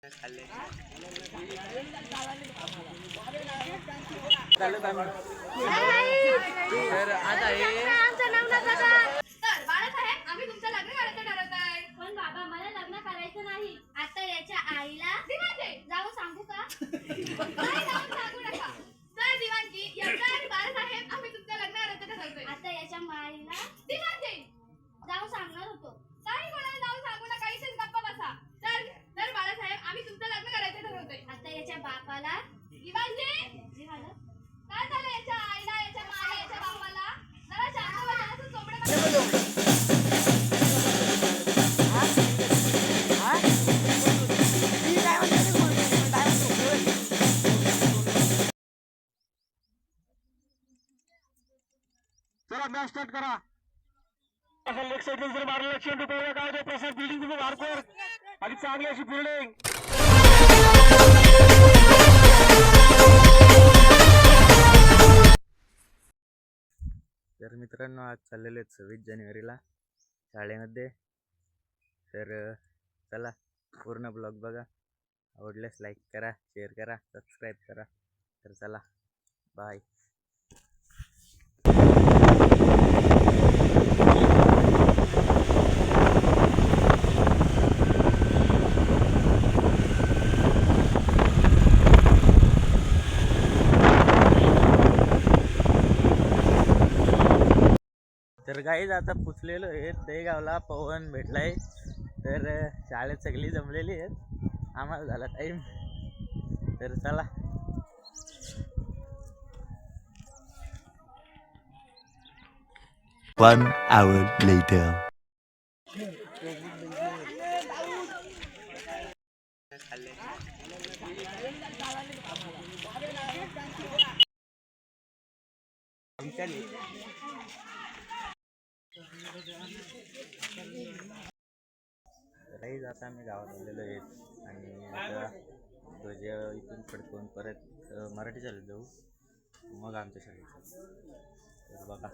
तर आता हे बाळासाहेब आम्ही तुमचं लग्न करायचं ठरवत आहे. पण बाबा मला लग्न करायचं नाही. आता याच्या आईला जाऊन सांगू का? नाही जाऊन सांगू नका. तर दिवाणजी यांना आणि बाळासाहेब आम्ही तुमचं लग्न करायचं ठरवतोय. आता याच्या माईला दिवाणजी जाऊन सांगणार होतो. काही कोणाला जाऊन सांगू नका. इथेच गप्पा बसा. तर बाळासाहेब आम्ही तुमचं लग्न करायचं ठरवतोय. आता याच्या बापाला दिवाणजी काय झालं याच्या आईला याच्या माईला याच्या बापाला जरा शांत बसा. असं चोपडे चला मॅच स्टार्ट करा. लेग साईडला जर मारलं लक्ष रुपये काय प्रसाद बिल्डिंग तुम्ही मारकर आणि चांगली अशी बिल्डिंग. तर मित्रांनो आज चाललेले 26 जानेवारीला शाळेमध्ये. तर चला पूर्ण ब्लॉग बघा. आवडल्यास लाईक करा, शेअर करा, सबस्क्राईब करा. तर चला बाय. तर गाईज आता पुचलेलो आहे ते गावला. पवन भेटलाय. तर शाळेत सगळी जमलेली आहेत. आम्हाला झाला टाईम. तर चला. One hour later. गाईज आता आम्ही गावात आलेलो आहेत आणि आता ध्वज इथून फडकवून परत मराठी शाळेत जाऊ. मग आमच्या शाळेत तर बघा.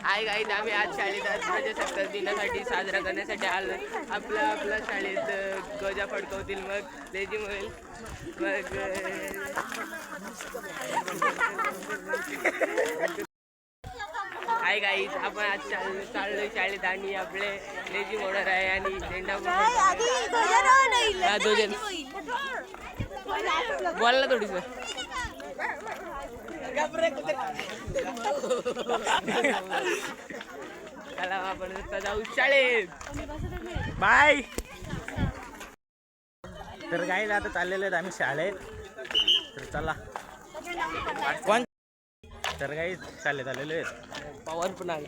हाय गाईज, आम्ही आज शाळेत प्रजासत्ताक दिनासाठी साजरा करण्यासाठी आलो. आपल्या शाळेत ध्वजा फडकवतील, मग लेझिम होईल. मग हाय गाईज, आपण आज चाललोय शाळेत आणि आपले लेझिम होणार आहे आणि झेंडा बोलला थोडीस. चला आपण जाऊ शाळेत. बाय. तर गाईज आता चाललेले आहेत आम्ही शाळेत. तर चला. तर गाईज शाळेत आलेले आहेत. पवार पण आले.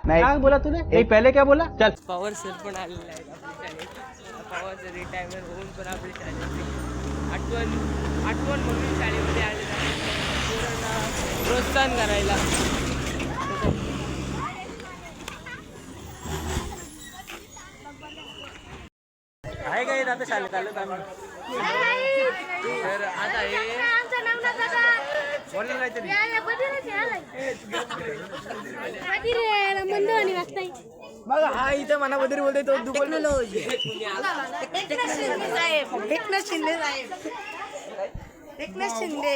काय बोला तुने पहिले काय बोला. चल पवार सर पण आलेले आहेत आपल्या शाळेत. पवारचं रिटायरमेंट होऊन पण आपल्या शाळेत आठवण म्हणून शाळेमध्ये आलेले आहेत पोरांना प्रोत्साहन करायला. आहे गाईज आता शाळेत आलो आम्ही. तर आता हे बोललं नाही तरी बघा हा इथे मनामध्ये बोलतोय तो टेक्नॉलॉजी. एकनाथ शिंदे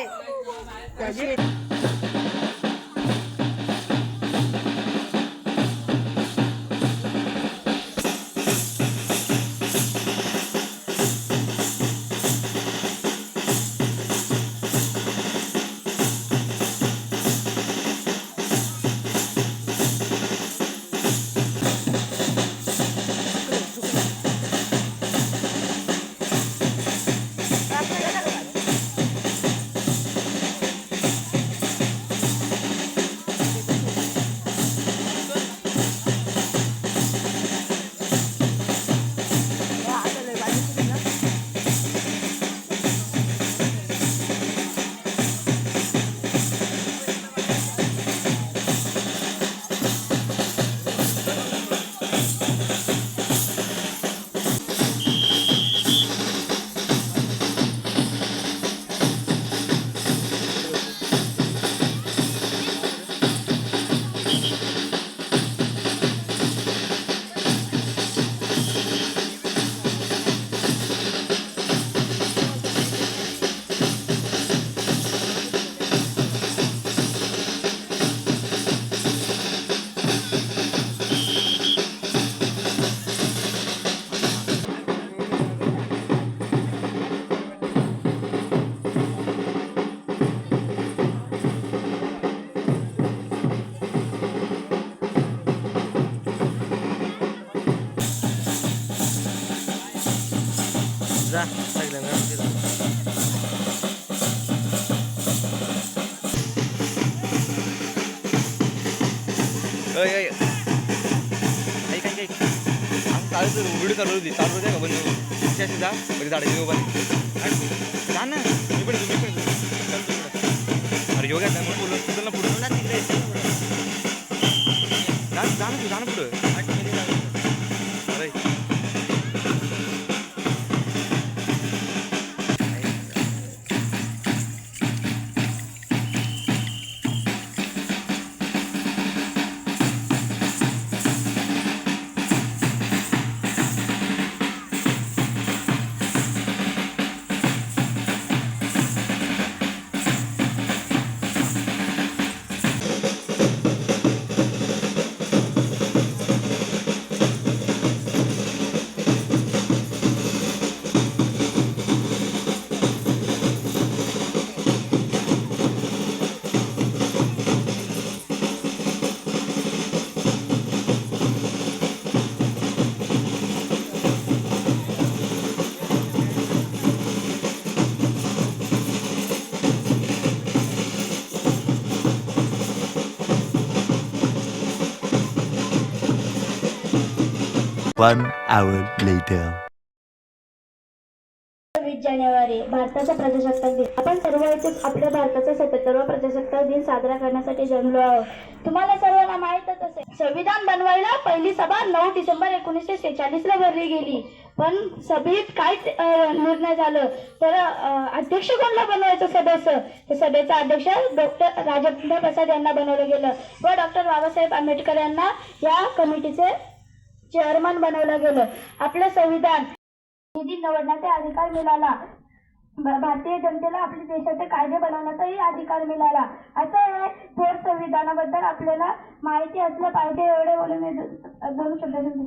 ऐक चालू व्हिडिओ चालू होती का पण जा कधी झाडाची उभा जा ना मी पण अरे योगा नाही म्हणून बोललो तुला पुढं ना तिकडे जा ना तू जा ना पुढं अरे 1 hour later. 20 जानेवारी भारताचा प्रजासत्ताक दिन. आपण सर्व इथे आपल्या भारताचा 77वा प्रजासत्ताक दिन साजरा करण्यासाठी जमलो आहोत. तुम्हाला सर्वांना माहीतच असेल, संविधान बनवायला पहिली सभा 9 डिसेंबर 1946 ला भरली गेली. पण सभेत काय निर्णय झालं तर अध्यक्ष कोणला बनवायचं सभेचं, तर सभेचा अध्यक्ष डॉक्टर राजेंद्र प्रसाद यांना बनवलं गेलं व डॉक्टर बाबासाहेब आंबेडकर यांना या कमिटीचे चेअरमन बनवलं गेलं. आपलं संविधान निधी निवडण्याचा अधिकार मिळाला. भारतीय जनतेला आपल्या देशाचे कायदे बनवण्याचाही अधिकार मिळाला. असं हे थोर संविधानाबद्दल आपल्याला माहिती असलं पाहिजे. एवढे बोलून मी 2 शब्द देतो.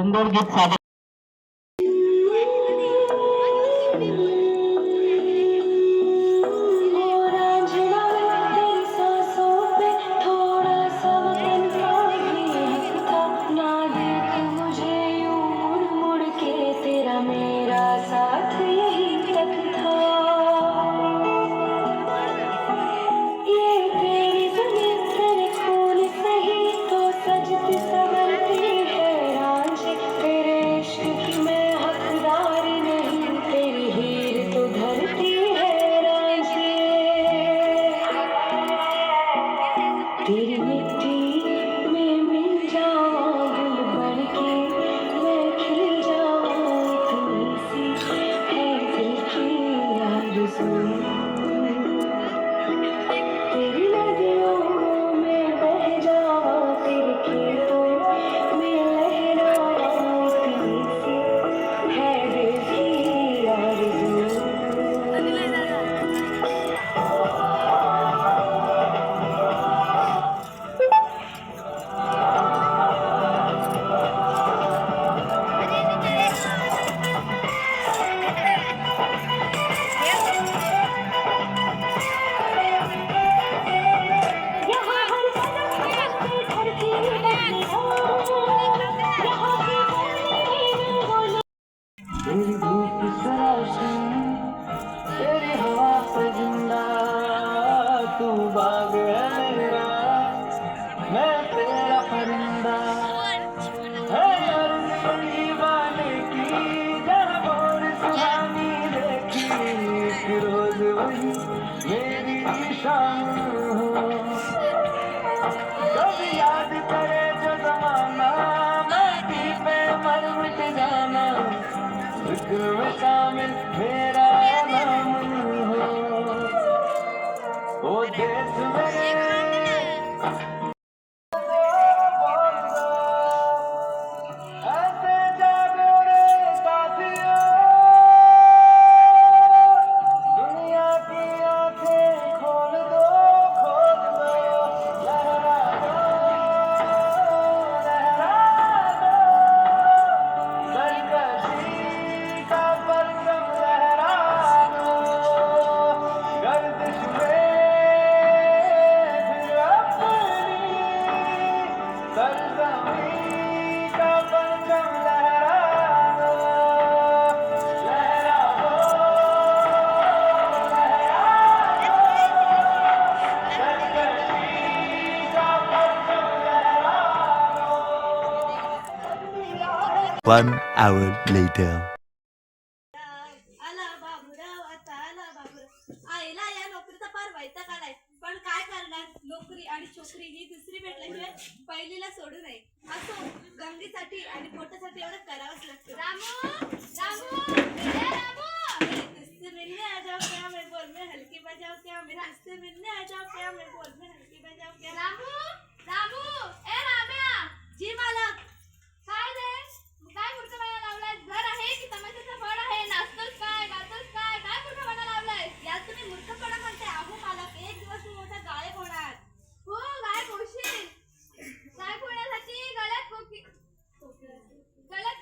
सुंदर गीत सादर तेरी धूप से रोशन तेरी हवा से जिंदा तू बाग है मेरा मैं तेरा परिंदा है अरज़ी वाले की जरा और सुहानी देखी एक रोज वही मेरी शाम हो कभी याद करे जो जमाना माटी पे मर मिट जाना जिक्र में शामिल मेरा नाम हो ओ देश मेरे ऐसे जागो रे साथियों दुनिया की आंखें खोल दो लहरा दो सरकशी का परचम लहरा दो गर्दिश में फिर अपनी सरजमीं का परचम लहरा दो लहरा दो सरकशी का परचम लहरा दो 1 hour later. आला बाबूराव आता आला बाबूराव आईला या नोकरीचा फार वैताग आलाय पण काय करणार नोकरी आणि छोकरी ही दुसरी भेटल्याशिवाय पहिलीला सोडू नये असो गंगीसाठी आणि पोटासाठी एवढं करावंच लागतं रामू रामू ए रामू तुझसे मिलने आ जाओ क्या मैं बोल में हल्की बजाओ क्या मेरा तुझसे मिलने आ जाओ क्या मैं बोल में हल्की बजाओ क्या रामू रामू ए राम्या जी मालक काय रे काय मूर्खपणा लावलाय घर आहे की तमाशाचं फळ आहे नाचतोस काय गातोस काय काय मूर्खपणा लावलाय यात तुम्ही मूर्खपणा म्हणताय अहो मालक एक दिवस मी मोठा गायक होणार हो गायक होशील गायक होण्यासाठी गळ्यात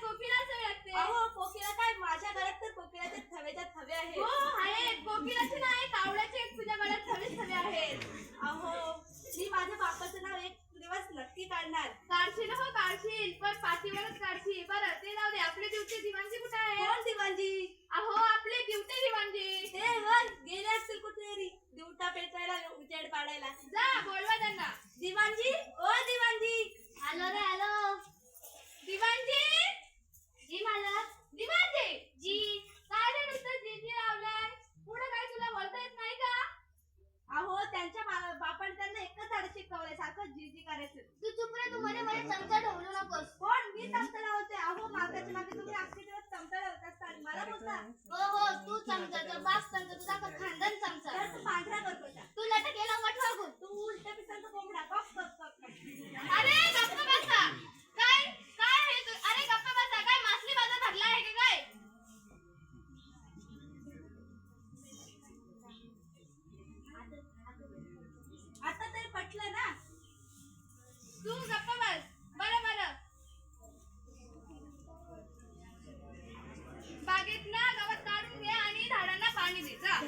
कोकिळा असावी लागते अहो कोकिळा काय माझ्या गळ्यात तर कोकिळाचे थवेच्या थवे आहेत हो आहेत कोकिळाचे नाही कावळ्याचे तुझ्या गळ्यात थवेच थवे आहेत अहो मी माझ्या बापाचं नाव एक दिवस नक्की काढणार काढशील हो काढशील पण पाठीवरच काढशील बरं ते जाऊ दे आपले दिवटे दिवाणजी कुठे आहे कोण दिवाणजी अहो आपले दिवटे दिवाणजी ते वर गेले असतील कुठेतरी दिवटा पेटायला उजेड पाडायला जा बोलवा त्यांना दिवाणजी ओ दिवाणजी आलो रे आलो दिवाणजी जी मालक दिवाणजी जी काय रे नुसतं जी जी लावलाय पुढे काय तुला बोलता येत नाही का अहो त्यांच्या बापाने त्यांना एकच धडा शिकवलंय सारखं जी जी करायचं तू चुप रे तू मध्ये मध्ये चमचा ढवलू नकोस कोण मी चमचा लावते अहो मागाच्या मागे तुम्ही अख्खे दिवस चमचा लावत असता मला बोलता हो हो तू चमचा तर बास चमचा तुझा खानदान चमचा तू पांढरा करतो तू लटक गेला मठ वागून तू उलट पिसांचा कोंबडा कप कप कप अरे गप्प बसा काय काय आहे तू अरे गप्प बसा काय मासली बाजार भरला आहे का काय आता तर पटलं ना तू गप्प बस बरं बरं बागेत ना गवत काढून घे आणि झाडांना पाणी दे जा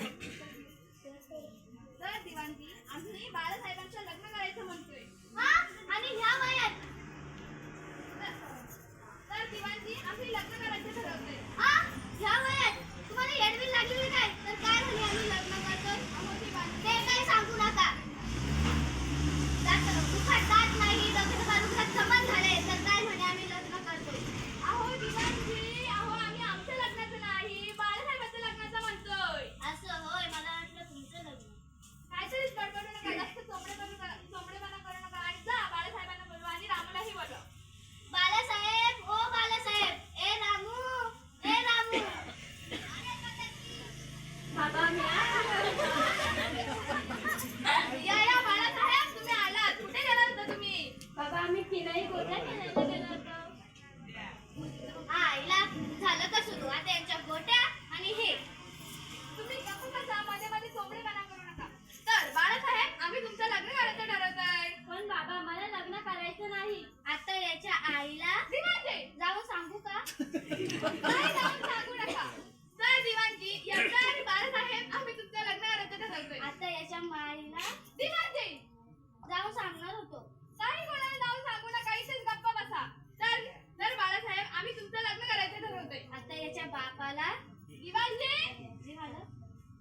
बाबाला दिवाणजी झालं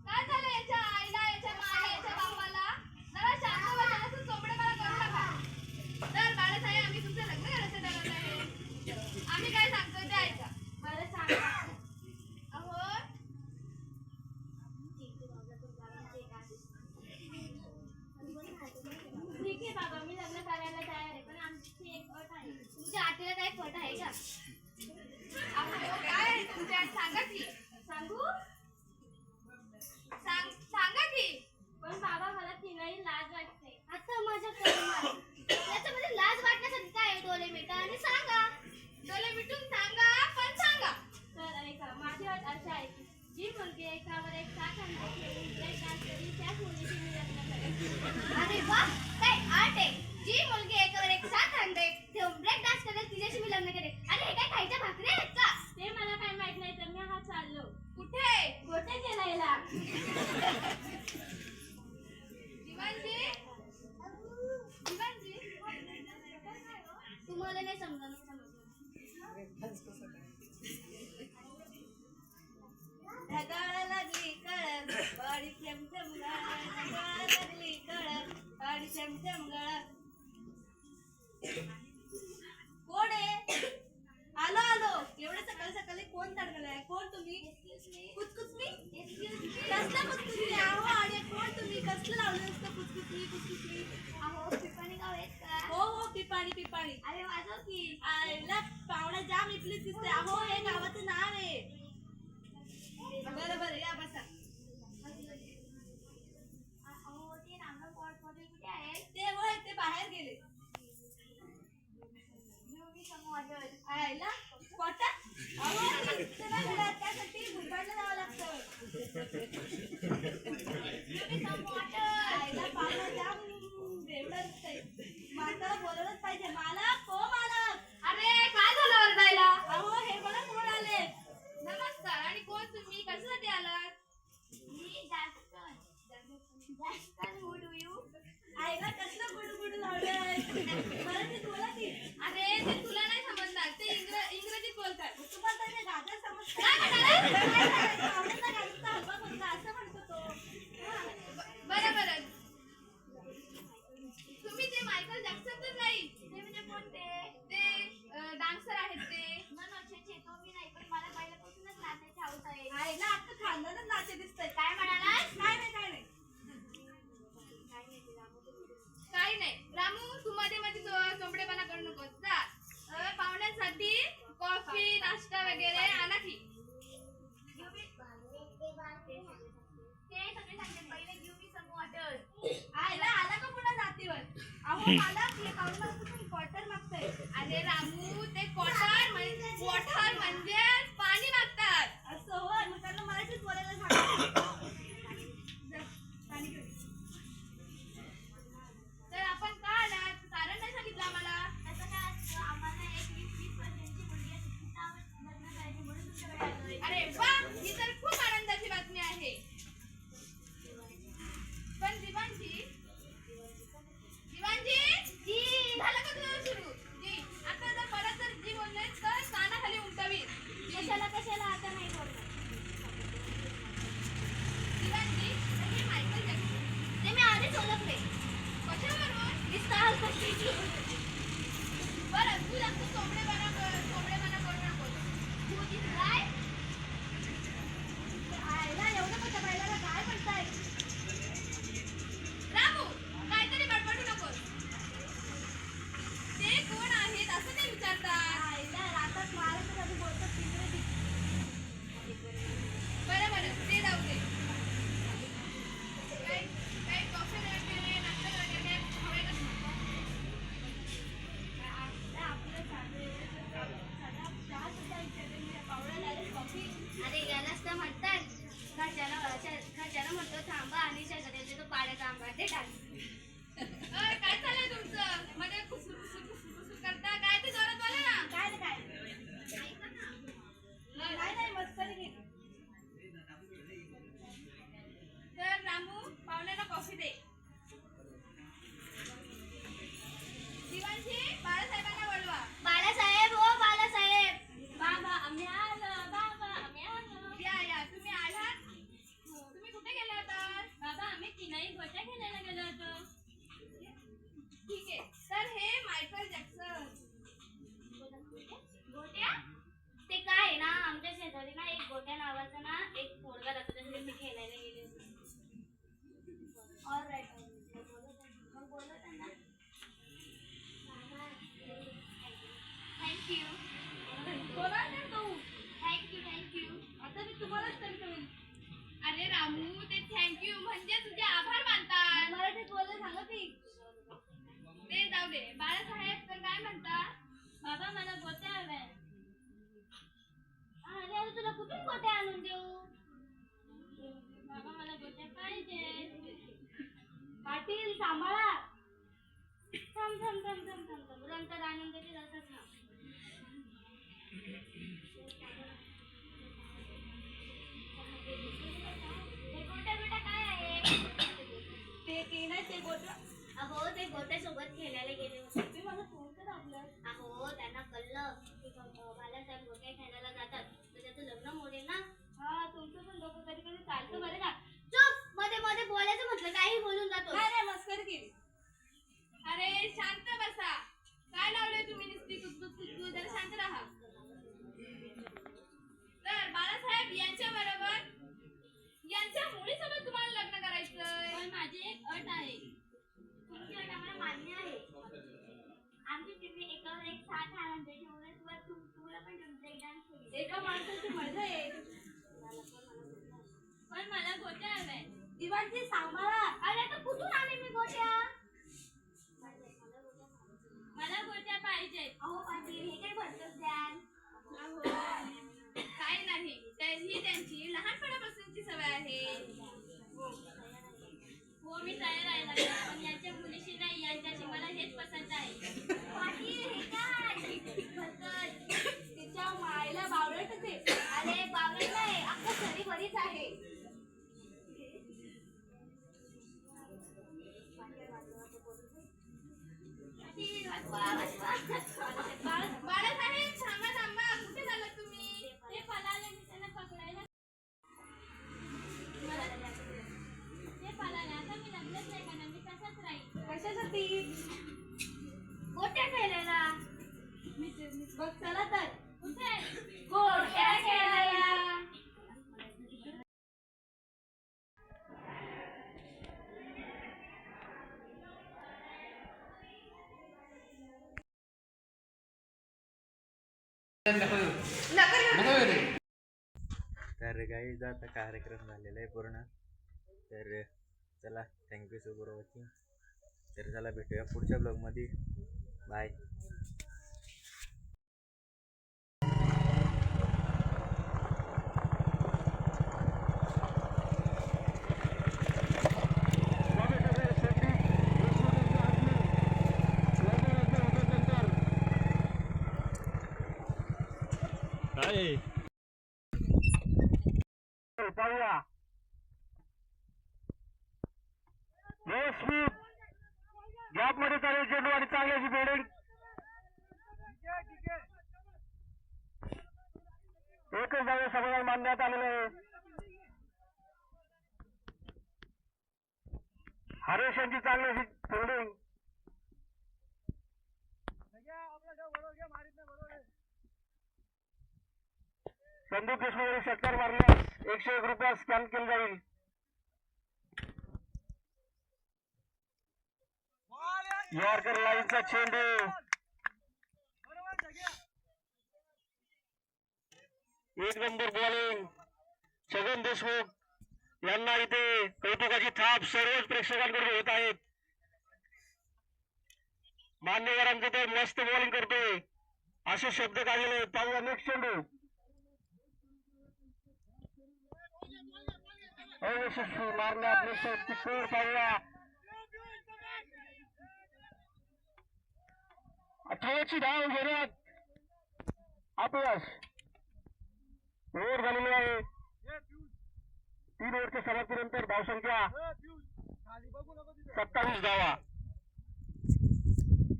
काय झालं याच्या आईला याच्या माला याच्या बाबाला जरा शांत बसा असं चोपडेपणा करू नका तर बाळासाहेब आम्ही तुमचं लग्न करायचं ठरवलं आहे आम्ही काय सांगतो ते ऐका बरं सांगा अहो ठीक आहे बाबा मी लग्न करायला तयार आहे पण आमची एक अट आहे तुमच्या आटीला काही अट आहे का अहो काय आहे तुमच्या अट सांगा की सांगू सांगा की पण बाबा मला तिलाही लाज वाटते आता माझ्या याच्यामध्ये लाज वाटण्यासाठी काय आहे डोळे मिटा आणि सांगा डोळे मिटून सांगा पण सांगा तर ऐका माझी अट अशी आहे की जी मुलगी एकावर एक साथ त्याच मुलीशी मी लग्न करेन अरे वा काय आठ आहे जी मुलगी एकावर एक साथ आणते ते ब्रेक डान्स करेल तिच्याशी मी लग्न करेन आणि हे काय खायच्या भाकरी आहेत का ते मला काय माहित नाही तर मी हा चाललो कुठे कुठे गेलायला दिवाणजी दिवाणजी तुम्हाला नाही समजलं ढगाळ लागली कळण पाडी चमचम गळण ढगाळ लागली कळण पाडी चमचम गळण कोण आहे आलो आलो एवढे सकाळी सकाळी कोण तडकलाय कोण तुम्ही कुचकुचमी कसलं कुचकुचमी आहो आणि कोण तुम्ही कसलं लावलं असतं कुचकुचमी अहो पिपाणी गाव आहेत का हो हो पिपाणी पिपाणी अरे वाजव की आईला पावडा जाम इथलीच दिसते अहो हे गावाचं नाव आहे बरं बरं या बसा अहो ते नामला पॉट मध्ये कुठे आहे ते होय ते बाहेर गेले आयला पॉटा अहो त्यासाठी गुलबाडला जावं लागतं आईला पावडा जाम एवढं असतंय माणसाला बोलवलंच पाहिजे मालक हो मालक अरे काय झालं ओरडायला अहो हे बघा कोण आले नमस्कार आणि कोण तुम्ही कशासाठी आलात मी Who do you? आईला कसलं गुडगुड लावलंय मराठीत बोला की अरे ते तुला नाही समजणार ते इंग्रजीत बोलतात तुम्हाला ते गाजर समजतं असं म्हणतो तो बरं बरं तुम्ही ते मायकल जॅक्सन तर नाही ते म्हणजे कोणते ते डान्सर आहेत ते तो मी नाही पण मला पहिल्यापासूनच नाचायची हौस आहे आईला आता खानदानच नाचे दिसतंय काय म्हणाला काय नाही काय नाही काही नाही रामू तू मध्ये मध्ये चोपडेपणा करू नकोस जा पाहुण्यांसाठी कॉफी नाश्ता वगैरे आणा की ते सगळे सांगते पहिले घेऊ मी समूह वाटत आयला आला का पुन्हा जातीवर अहो मला पाहुण्या क्वार्टर मागतंय अरे रामू ते क्वार्टर म्हणजे पाणी मागतात असं होय मग त्यांना मराठीत बोलायला सांगा पाणी घेऊन तर आपण का आलात कारण नाही सांगितलं आम्हाला त्याचं काय असतं आम्हाला एक 20-20 वर्षांची मुलगी लग्न करायची म्हणून तुमच्याकडे आलोय अरे वा ही तर खूप आनंदाची बातमी आहे पण दिवाणजी जी झालं का तुझं सुरू जी आता जर परत जर जी बोलले तर कानाखाली उमटवील कशाला आता नाही बोलणार दिवाणजी हे मायकल जॅक्सन ते मी आधीच ओळखले कशावरून विस्तार कशी बरं तू जास्त चोपडेपणा करू नको तू काय आयला एवढं मोठ्या बायला काय म्हणताय रामू काहीतरी बडबडू नकोस ते कोण आहेत असं नाही विचारतात आयला रातात महाराष्ट्रामध्ये बोलतात इंग्रजी बरं ते जाऊ दे काही कॉफी वगैरे नाश्ता वगैरे हवे अरे यालाच तर म्हणतात घरच्याला म्हणतो थांबा आणि शेजारी तो पाण्याचा आंबा ते काय चाललंय तुमचं मध्ये खुसखुस करता काय ते जोरात बोला ना काय नाही मस्करी तर रामू पाहुण्याला कॉफी दे दिवाणजी बाळासाहेबांना बोलवा बाळासाहेब हो बाळासाहेब बाबा आम्ही आलो रामू ते थँक्यू म्हणजे तुझे आभार मानतात. मराठीत बोलणं सांगा की. ते जाऊ दे. बाळासाहेब तर काय म्हणतात? बाबा मला गोट्या हव्या. अरे तुला कुठून गोट्या आणून देऊ? बाबा मला गोट्या पाहिजे. पाटील सांभाळा. थांब थांब थांब थांब थांब थांब नंतर आणून देतील असंच ना. हे गोट्या बिट्या काय आहे? ते केळाचे गोट्या. अहो ते गोट्यासोबत खेळायला गेले होते. ते मला फोन कर आपलं. अहो त्यांना कळलं की बाळासाहेब गोट्या खेळायला जातात तर त्याचं लग्न मोडेल ना. हा तुमचं पण डोकं कधी कधी चालतं बरं का. चुप मध्ये मध्ये बोलायचं म्हटलं काही बोलून जातो. काय रे मस्करी केली. अरे शांत बसा. काय लावलंय तुम्ही नुसती कुतकुत जरा शांत राहा. तर बाळासाहेब यांच्या बरोबर यांच्या मुलीसोबत तुम्हाला लग्न करायचंय. पण माझी एक अट आहे. तुमची अट आम्हाला मान्य आहे. आमची टीव्ही एकावर एक 7 आनंद ठेवल्यावर तुला पण तुमचा एक डान्स होईल. एका माणसाची मजा येईल. पण मला गोट्या हव्या. दिवाळी सांभाळा. अरे तर कुठून आले मी गोट्या? मला गोट्या पाहिजे. अहो पाटील हे काय भरतच द्याल. अहो काय नाही ही त्यांची लहानपणापासूनची सवय आहे. हो मी तयार आहे लग्नाला. पण यांच्या मुलीशी नाही यांच्याशी मला हेच पसंत आहे. पाटील हे काय भरतच. तिच्या मायला बावळटच आहे. अरे बावळट नाही अख्खा सरी बरीच आहे. बाळासाहेब थांबा थांबा कुठे झाला तुम्ही? ते पळाले मी त्यांना पकडायला. ते पळाले आता मी लग्नच नाही करणार. मी तसाच राहील. कशासाठी? गोट्या खेळायला. बघ चला तर. कुठे? गोट्या खेळायला. तर गाईज आता कार्यक्रम झालेला आहे पूर्ण. तर चला थँक्यू सो फॉर वॉचिंग. तर चला भेटूया पुढच्या ब्लॉगमध्ये. बाय. पाहूया व्यवस्थित गॅप मध्ये चालेल चेंडू आणि चांगल्याची बेडिंग. एकच जागा सगळ्यांना मानण्यात आलेलं आहे. हरेश यांची चांगल्याची फिल्डिंग. संदीप देशमुख षटकार मारल्यास 101 रुपये स्कॅन केले जाईल. यॉर्कर लाईनचा चेंडू. एक नंबर बॉलिंग. छगन देशमुख यांना इथे कौतुकाची थाप सर्वच प्रेक्षकांकडून होत आहेत. मान्यवरांचं ते मस्त बॉलिंग करतोय असे शब्द काढलेले. पाहूया नेक्स्ट चेंडू. अयशस्वी मारण्यात किशोर. पाहूया 18ची धाव घेण्यात अपयश. ओव्हर झालेली आहे. 3 ओव्हरच्या समाप्तीनंतर धावसंख्या 27 धावा.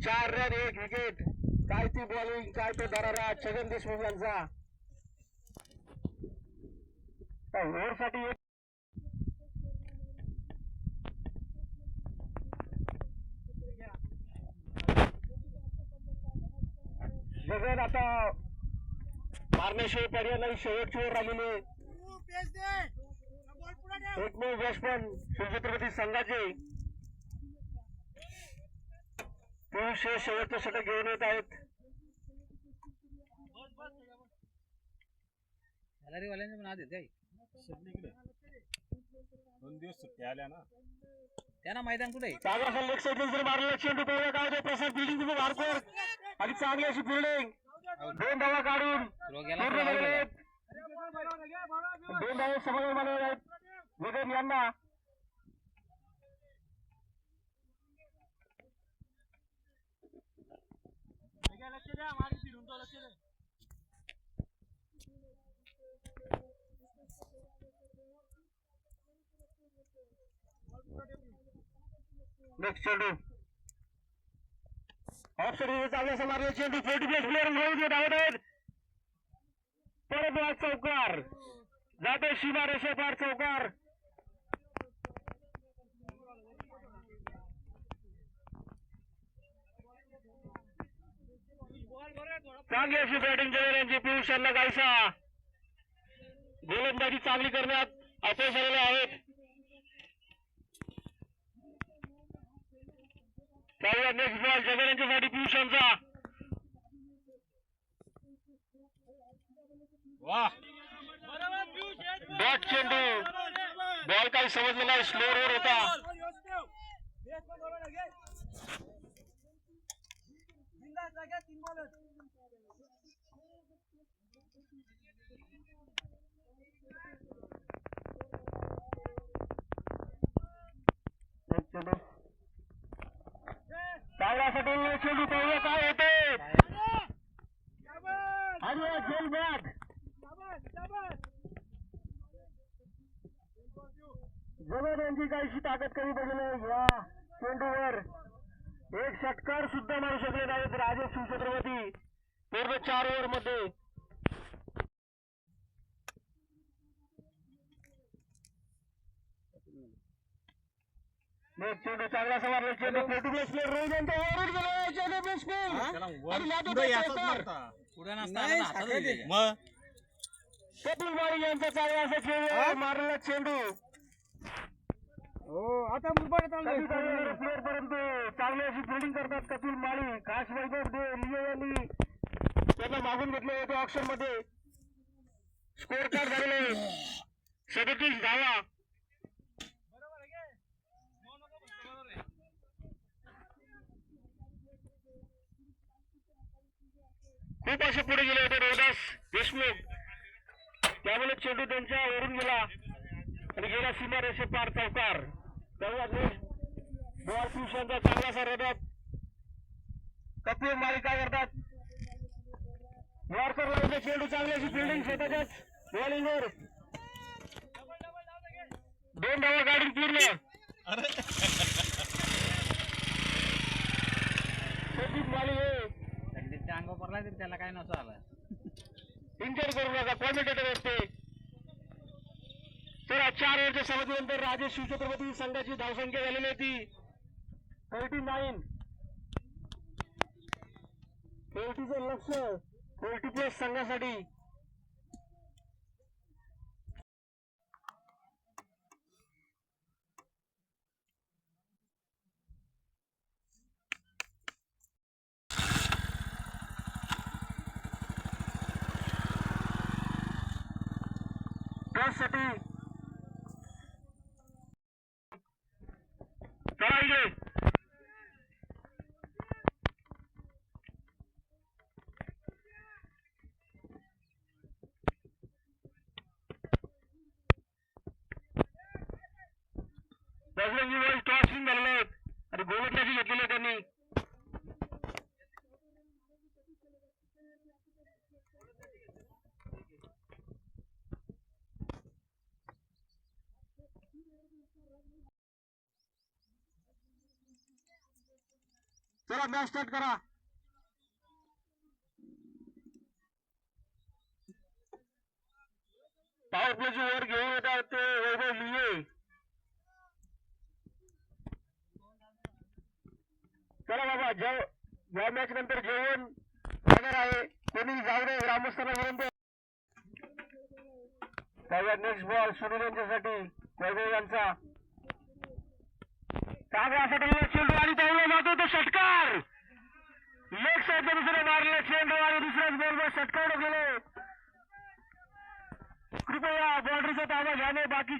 4 रन 1 विकेट. काय ती बॉलिंग काय तो दरारा छगन देशमुख यांचा. ओव्हरसाठी जगन आता मारण्याशिवाय पर्याय नाही. शेवटची ओव्हर आलेली. एकमेव बॅट्समन शिवछत्रपती संघाचे पियुष हे शेवटचं षटक घेऊन येत आहेत. वाल्यांचं पण आज येत काय 2 दिवस सुट्टी आल्या ना. त्यांना मैदान कुठे चांगला लेग साईड जर मारला चेंडू पळला काय होतं प्रसाद बिल्डिंग तुम्ही मारकर आणि चांगली अशी बिल्डिंग 2 धावा काढून पूर्ण झालेले आहेत. 2 धावा समोर मारलेले आहेत वेगन यांना. लक्ष द्या मारी फिरून तो लक्ष द्या. नेक्स्ट चेंडू ऑफ साइड चांगला मारला चेंडू 40 प्लस प्लेअर रोहित धावत आहेत. परत वाद चौकार जातो सीमा रेषेपार चौकार. चांगली अशी बॅटिंग केलेल्यांची पियुष यांना गायसा गोलंदाजी चांगली करण्यात अपयश झालेले आहेत. त्यावेळेला नेक्स्ट बॉल जगन यांच्यासाठी पियुष यांचा. डॉट चेंडू बॉल काही समजलं नाही स्लोअर होता. डावण्यासाठी चेंडू पाहूया काय होते आणि झेल बाद. जवळ यांची काहीशी ताकद कमी पडलेली आहे या चेंडूवर. एक षटकार सुद्धा मारू शकले नाहीत राजेश शिवछत्रपती पूर्ण 4 ओव्हर मध्ये. चेंडू चांगला मारला चेंडू 40 प्लस प्लेअर रोहित यांचा ओव्हर गेला चेंडू बेसफुल आणि मग कपिल वाणी यांचा चांगला असा चेंडू मारलेला चेंडू. आता प्लेअर परंतु चांगली अशी फिल्डिंग करतात कपिल माळी. काश वैभव लिओ यांनी त्यांना मागून घेतले होते ऑप्शन मध्ये. स्कोर कार्ड झालेले 37 धावा. खूप असे पुढे गेले होते रोहिदास देशमुख. त्यामुळे चेंडू त्यांच्या वरून गेला आणि गेला सीमा रेषे पार चौकार. बॉल पियुषांचा चांगलासा रदत. कपिल माळी काय करतात वॉर्कर लावून चेंडू चांगली अशी फिल्डिंग स्वतःच्याच बॉलिंगवर. 2 धावा काढून पूर्ण. कपिल माळी हे अंग पडला तरी त्याला काय नसं आलं. इंजर करू नका कॉमेंटेटर असते. तर 4 ओव्हरच्या समाप्तीनंतर राजेश शिवछत्रपती संघाची धावसंख्या झालेली होती 39. 40चं लक्ष 40 प्लस संघासाठी. साठी चला इकडे बजरंगी वर टॉस विन झालेले आहेत आणि गोलंदाजी घेतलेली आहे त्यांनी. चला मॅच स्टार्ट करा. पॉवर प्लेची ओव्हर घेऊन येतात ते वैभव लिये. चला बाबा या मॅच नंतर जेवण होणार आहे. कोणी जाऊ नये ग्रामस्थांना विनंती. त्यावेळेला नेक्स्ट बॉल सुनील यांच्यासाठी वैभव यांचा. चांगला असा चेंडू आणि त्यावेळेला जातो तो षटकार. लेग साईडला दुसरे मारले चेंडू आणि दुसऱ्याच बॉलवर षटकार गेले. कृपया बॉर्डरीचा ताबा घ्याने बाकी